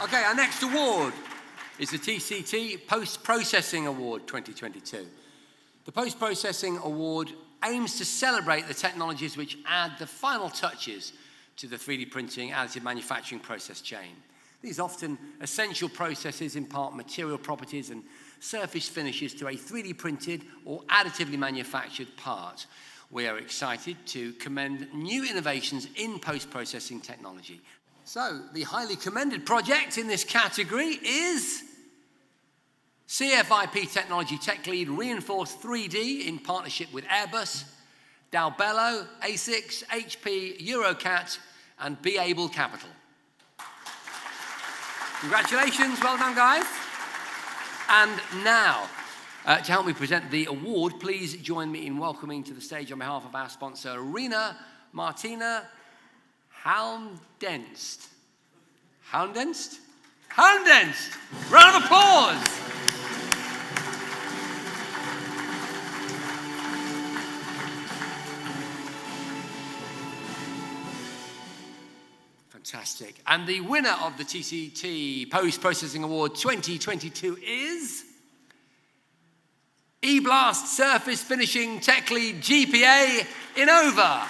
Okay, our next award is the TCT Post-Processing Award 2022. The Post-Processing Award aims to celebrate the technologies which add the final touches to the 3D printing additive manufacturing process chain. These often essential processes impart material properties and surface finishes to a 3D printed or additively manufactured part. We are excited to commend new innovations in post-processing technology. So, the highly commended project in this category is CFIP Technology Tech Lead Reinforced 3D in partnership with Airbus, Dalbello, ASICS, HP, Eurocat, and Be Able Capital. Congratulations, well done, guys. And now, to help me present the award, please join me in welcoming to the stage on behalf of our sponsor, Rina Martina Houndenst. Houndenst? Houndenst! Round of applause! Fantastic. And the winner of the TCT Post-Processing Award 2022 is eBlast Surface Finishing Tech Lead GPA Innova.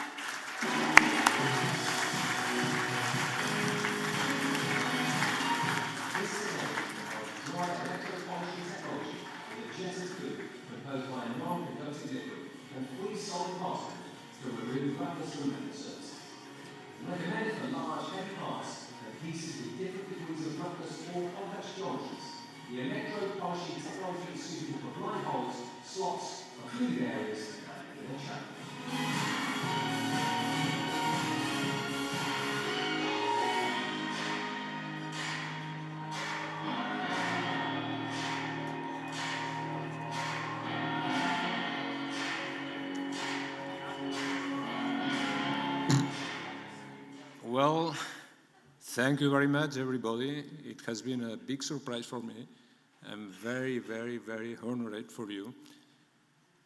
Recommended for large, heavy parts and pieces with different degrees of roughness or complex geometries. The electro-polishing technology is suitable for blind holes, slots, occluded areas, and inner channel. Well, thank you very much, everybody. It has been a big surprise for me. I'm very, very, very honored for you.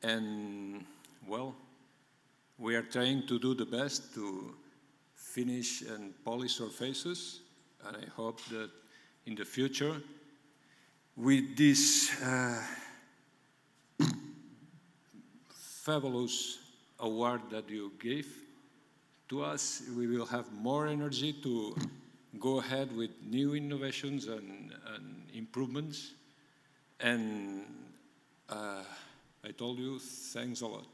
And, well, we are trying to do the best to finish and polish our faces. And I hope that in the future, with this fabulous award that you gave to us, we will have more energy to go ahead with new innovations and improvements. And I told you, thanks a lot.